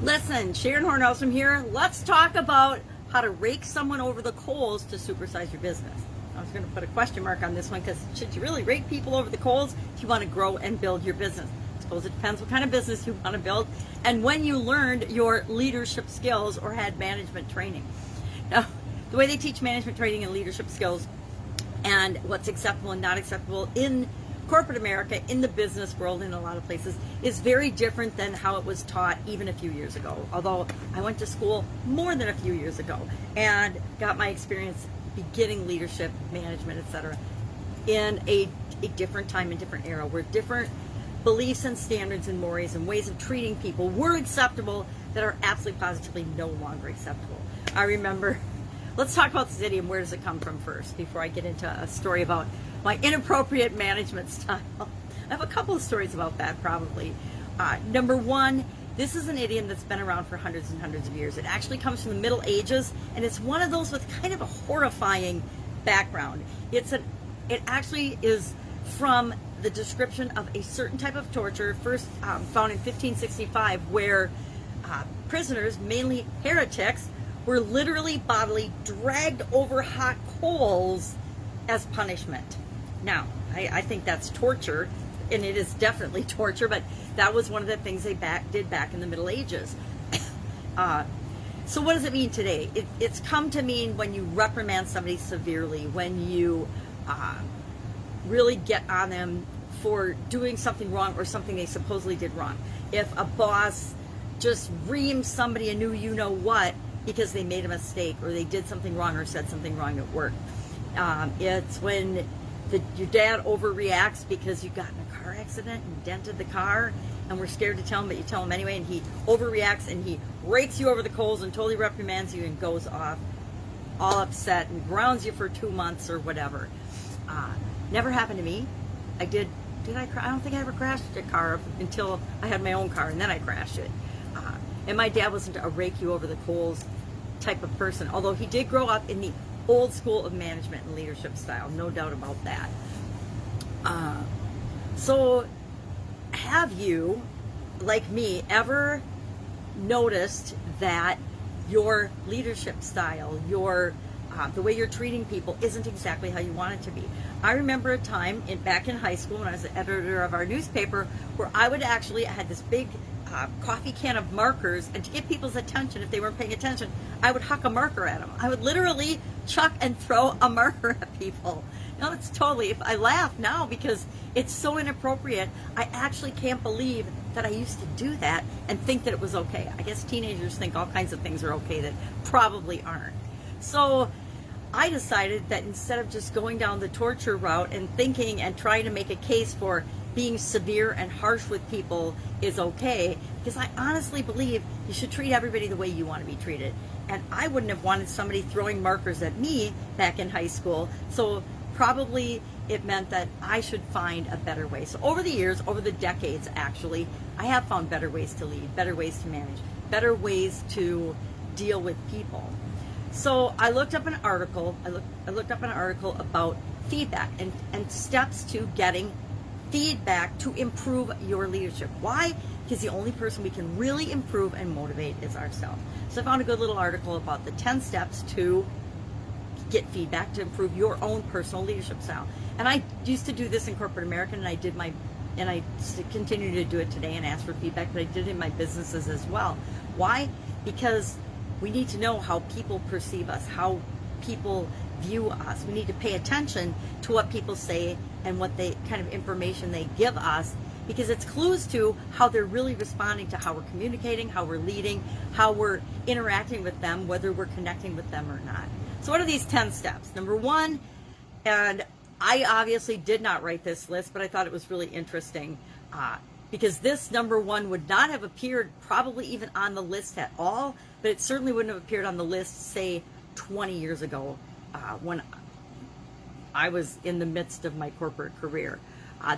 Listen, Sharon Horne-Ellstrom here. Let's talk about how to rake someone over the coals to supersize your business. I was going to put a question mark on this one because should you really rake people over the coals if you want to grow and build your business? I suppose it depends what kind of business you want to build and when you learned your leadership skills or had management training. Now, the way they teach management training and leadership skills and what's acceptable and not acceptable in corporate America, in the business world, in a lot of places, is very different than how it was taught even a few years ago. Although I went to school more than a few years ago and got my experience beginning leadership, management, etc., in a different time and different era where different beliefs and standards and mores and ways of treating people were acceptable that are absolutely positively no longer acceptable. I remember, let's talk about the city and where does it come from first before I get into a story about my inappropriate management style. I have a couple of stories about that probably. Number one, this is an idiom that's been around for hundreds and hundreds of years. It actually comes from the Middle Ages, and it's one of those with kind of a horrifying background. It actually is from the description of a certain type of torture, first found in 1565, where prisoners, mainly heretics, were literally bodily dragged over hot coals as punishment. Now, I think that's torture, and it is definitely torture, but that was one of the things they did back in the Middle Ages. So what does it mean today? It's come to mean when you reprimand somebody severely, when you really get on them for doing something wrong or something they supposedly did wrong. If a boss just reams somebody a new you-know-what because they made a mistake or they did something wrong or said something wrong at work. It's when your dad overreacts because you got in a car accident and dented the car and we're scared to tell him, but you tell him anyway, and he overreacts and he rakes you over the coals and totally reprimands you and goes off all upset and grounds you for 2 months or whatever. Never happened to me. Did I crash? I don't think I ever crashed a car until I had my own car, and then I crashed it. And my dad wasn't a rake you over the coals type of person, although he did grow up in the old school of management and leadership style, no doubt about that. So have you, like me, ever noticed that your leadership style, the way you're treating people isn't exactly how you want it to be? I remember a time back in high school when I was the editor of our newspaper where I had this big coffee can of markers, and to get people's attention if they weren't paying attention, I would huck a marker at them. I would literally chuck and throw a marker at people. Now it's totally, if I laugh now because it's so inappropriate, I actually can't believe that I used to do that and think that it was okay. I guess teenagers think all kinds of things are okay that probably aren't. So I decided that instead of just going down the torture route and thinking and trying to make a case for being severe and harsh with people is okay, because I honestly believe you should treat everybody the way you want to be treated. And I wouldn't have wanted somebody throwing markers at me back in high school, so probably it meant that I should find a better way. So over the years, over the decades actually, I have found better ways to lead, better ways to manage, better ways to deal with people. So I looked up an article, I looked up an article about feedback and steps to getting feedback to improve your leadership. Why? Because the only person we can really improve and motivate is ourselves. So I found a good little article about the 10 steps to get feedback to improve your own personal leadership style. And I used to do this in corporate America, and I continue to do it today and ask for feedback, but I did it in my businesses as well. Why? Because we need to know how people perceive us, how people view us. We need to pay attention to what people say and what kind of information they give us, because it's clues to how they're really responding to how we're communicating, how we're leading, how we're interacting with them, whether we're connecting with them or not. So what are these 10 steps? Number one, and I obviously did not write this list, but I thought it was really interesting because this number one would not have appeared probably even on the list at all, but it certainly wouldn't have appeared on the list, say, 20 years ago when I was in the midst of my corporate career.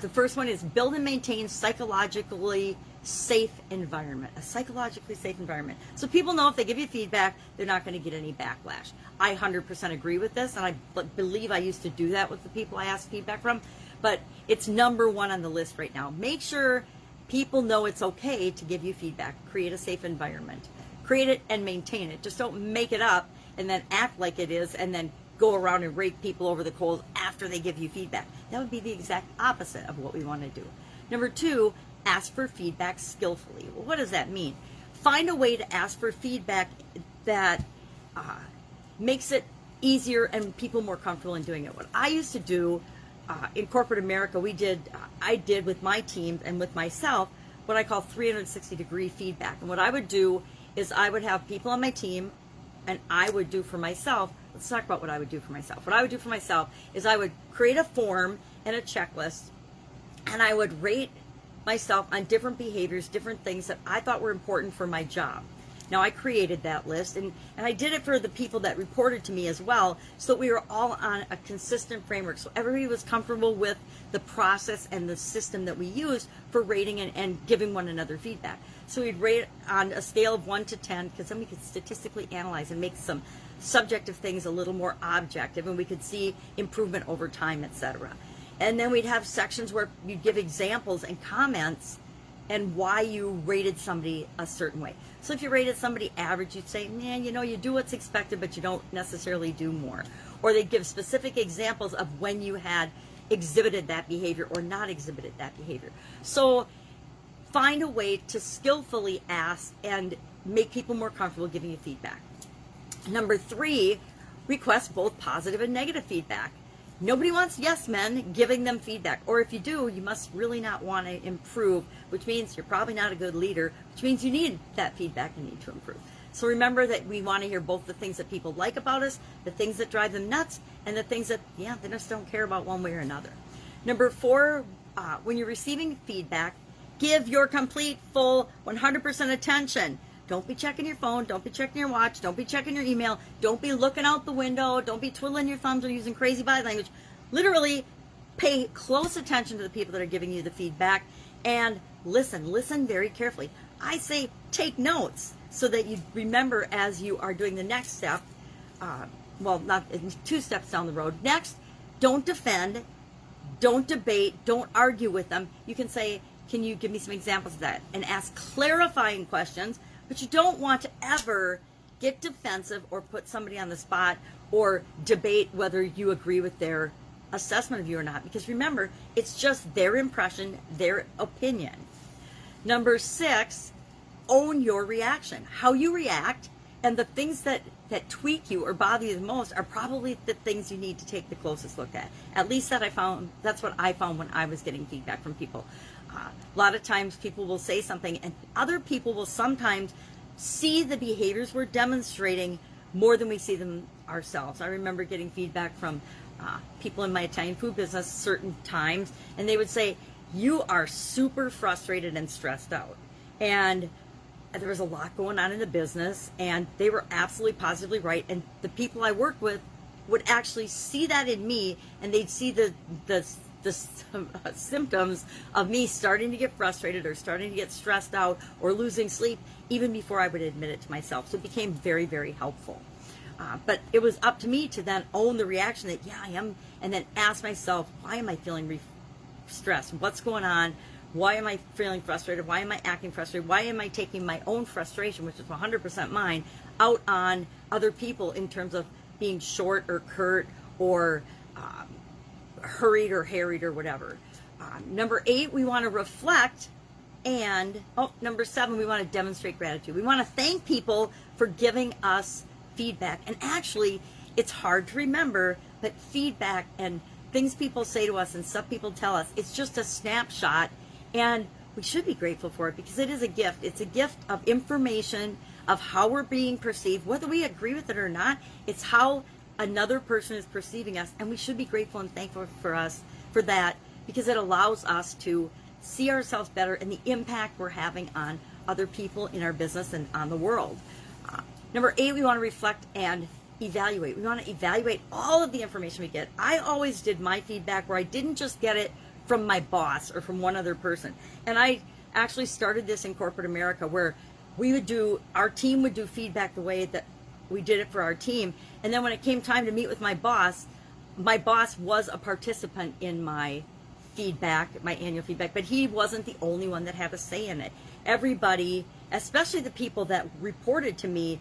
The first one is build and maintain psychologically safe environment, a psychologically safe environment. So people know if they give you feedback, they're not going to get any backlash. I 100% agree with this, and I believe I used to do that with the people I asked feedback from, but it's number one on the list right now. Make sure People know it's okay to give you feedback. Create a safe environment. Create it and maintain it. Just don't make it up and then act like it is and then go around and rake people over the coals after they give you feedback. That would be the exact opposite of what we want to do. Number 2, ask for feedback skillfully. Well, what does that mean? Find a way to ask for feedback that makes it easier and people more comfortable in doing it. What I used to do in corporate America, I did with my team and with myself what I call 360-degree feedback. And what I would do is I would have people on my team, and I would do for myself. Let's talk about what I would do for myself. What I would do for myself is I would create a form and a checklist, and I would rate myself on different behaviors, different things that I thought were important for my job. Now, I created that list, and I did it for the people that reported to me as well, so that we were all on a consistent framework, so everybody was comfortable with the process and the system that we used for rating and giving one another feedback. So we'd rate on a scale of 1 to 10, because then we could statistically analyze and make some subjective things a little more objective, and we could see improvement over time, etc. And then we'd have sections where you'd give examples and comments and why you rated somebody a certain way. So if you rated somebody average, you'd say, man, you do what's expected, but you don't necessarily do more. Or they'd give specific examples of when you had exhibited that behavior or not exhibited that behavior. So find a way to skillfully ask and make people more comfortable giving you feedback. Number 3, request both positive and negative feedback. Nobody wants yes men giving them feedback. Or if you do, you must really not want to improve, which means you're probably not a good leader, which means you need that feedback and need to improve. So remember that we want to hear both the things that people like about us, the things that drive them nuts, and the things that, they just don't care about one way or another. Number 4, when you're receiving feedback, give your complete, full, 100% attention. Don't be checking your phone. Don't be checking your watch. Don't be checking your email. Don't be looking out the window. Don't be twiddling your thumbs or using crazy body language. Literally, pay close attention to the people that are giving you the feedback and listen. Listen very carefully. I say take notes so that you remember as you are doing the next step. Not 2 steps down the road. Next, don't defend. Don't debate. Don't argue with them. You can say, can you give me some examples of that? And ask clarifying questions. But you don't want to ever get defensive or put somebody on the spot or debate whether you agree with their assessment of you or not. Because remember, it's just their impression, their opinion. Number 6, own your reaction. How you react and the things that tweak you or bother you the most are probably the things you need to take the closest look at. At least that's what I found when I was getting feedback from people. A lot of times people will say something and other people will sometimes see the behaviors we're demonstrating more than we see them ourselves. I remember getting feedback from people in my Italian food business certain times, and they would say, you are super frustrated and stressed out. And there was a lot going on in the business, and they were absolutely positively right. And the people I worked with would actually see that in me, and they'd see the symptoms of me starting to get frustrated or starting to get stressed out or losing sleep even before I would admit it to myself. So it became very, very helpful. But it was up to me to then own the reaction that, I am, and then ask myself, why am I feeling stressed? What's going on? Why am I feeling frustrated? Why am I acting frustrated? Why am I taking my own frustration, which is 100% mine, out on other people in terms of being short or curt or hurried or harried or whatever? Number 8, we want to reflect. And number 7, we want to demonstrate gratitude. We want to thank people for giving us feedback. And actually, it's hard to remember, but feedback and things people say to us and stuff people tell us, it's just a snapshot. And we should be grateful for it because it is a gift. It's a gift of information of how we're being perceived, whether we agree with it or not. It's how another person is perceiving us, and we should be grateful and thankful for that because it allows us to see ourselves better and the impact we're having on other people in our business and on the world. Number 8, we want to reflect and evaluate. We want to evaluate all of the information we get. I always did my feedback where I didn't just get it from my boss or from one other person. And I actually started this in corporate America where our team would do feedback the way that we did it for our team. And then when it came time to meet with my boss was a participant in my feedback, my annual feedback, but he wasn't the only one that had a say in it. Everybody, especially the people that reported to me,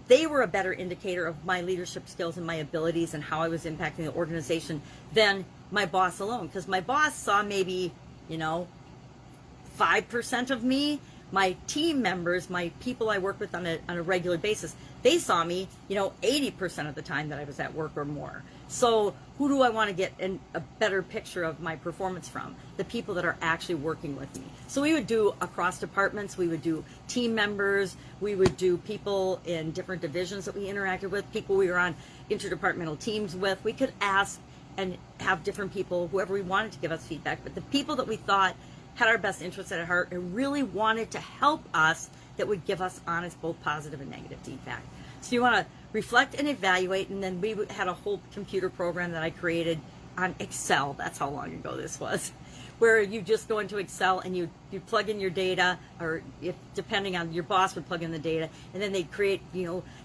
they were a better indicator of my leadership skills and my abilities and how I was impacting the organization than my boss alone. Because my boss saw maybe, 5% of me. My team members, my people I work with on a regular basis, they saw me, 80% of the time that I was at work or more. So who do I want to get a better picture of my performance from? The people that are actually working with me. So we would do across departments, we would do team members, we would do people in different divisions that we interacted with, people we were on interdepartmental teams with. We could ask and have different people, whoever we wanted to give us feedback, but the people that we thought had our best interests at heart and really wanted to help us, that would give us honest, both positive and negative feedback. So you want to reflect and evaluate, and then we had a whole computer program that I created on Excel. That's how long ago this was, where you just go into Excel and you plug in your data, or if depending on your boss would plug in the data, and then they'd create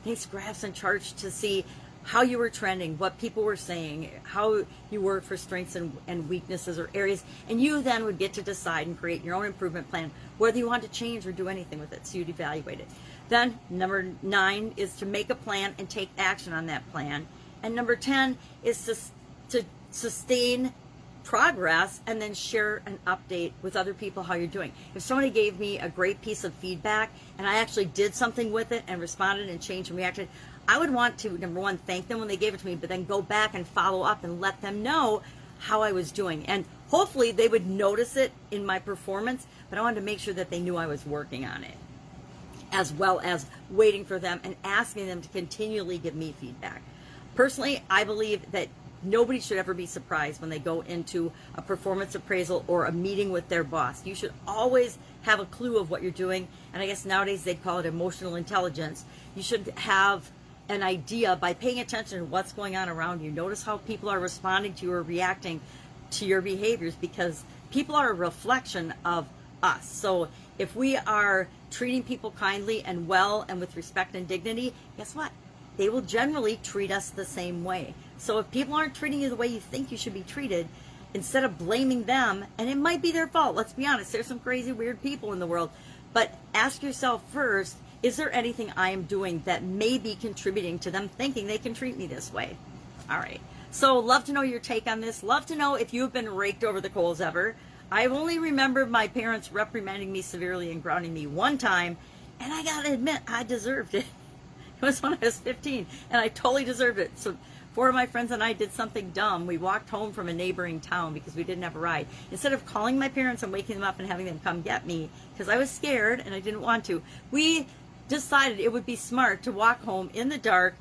nice graphs and charts to see how you were trending, what people were saying, how you were for strengths and weaknesses or areas, and you then would get to decide and create your own improvement plan, whether you want to change or do anything with it. So you'd evaluate it. Then number 9 is to make a plan and take action on that plan. And number 10 is to sustain progress and then share an update with other people how you're doing. If somebody gave me a great piece of feedback and I actually did something with it and responded and changed and reacted, I would want to, number 1, thank them when they gave it to me, but then go back and follow up and let them know how I was doing. And hopefully they would notice it in my performance, but I wanted to make sure that they knew I was working on it, as well as waiting for them and asking them to continually give me feedback. Personally, I believe that nobody should ever be surprised when they go into a performance appraisal or a meeting with their boss. You should always have a clue of what you're doing, and I guess nowadays they call it emotional intelligence. You should have an idea by paying attention to what's going on around you. Notice how people are responding to you or reacting to your behaviors, because people are a reflection of us. So if we are treating people kindly and well and with respect and dignity, guess what? They will generally treat us the same way. So if people aren't treating you the way you think you should be treated, instead of blaming them, and it might be their fault, let's be honest, there's some crazy, weird people in the world, but ask yourself first, is there anything I am doing that may be contributing to them thinking they can treat me this way? All right. So love to know your take on this. Love to know if you've been raked over the coals ever. I've only remembered my parents reprimanding me severely and grounding me one time, and I gotta admit, I deserved it. It was when I was 15, and I totally deserved it. So 4 of my friends and I did something dumb. We walked home from a neighboring town because we didn't have a ride. Instead of calling my parents and waking them up and having them come get me, because I was scared and I didn't want to, we decided it would be smart to walk home in the dark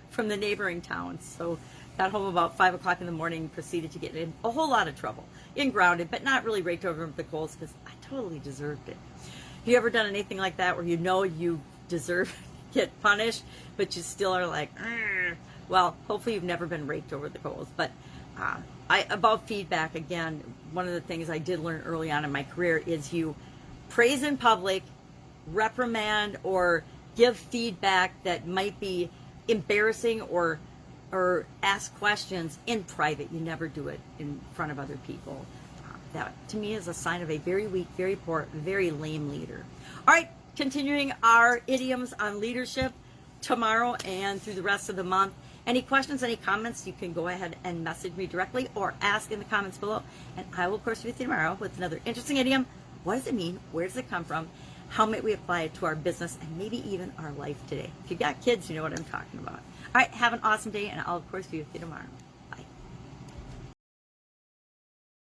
from the neighboring town. So got home about 5 o'clock in the morning, proceeded to get in a whole lot of trouble, in grounded, but not really raked over the coals, because I totally deserved it. Have you ever done anything like that where you deserve to get punished, but you still are like, "Argh"? Well, hopefully you've never been raked over the coals. But about feedback, again, one of the things I did learn early on in my career is you praise in public, reprimand or give feedback that might be embarrassing or ask questions in private. You never do it in front of other people. That to me is a sign of a very weak, very poor, very lame leader. All right, continuing our idioms on leadership tomorrow and through the rest of the month. Any questions, any comments, you can go ahead and message me directly or ask in the comments below. And I will, of course, be with you tomorrow with another interesting idiom. What does it mean? Where does it come from? How might we apply it to our business and maybe even our life today? If you've got kids, you know what I'm talking about. All right, have an awesome day, and I'll, of course, be with you tomorrow.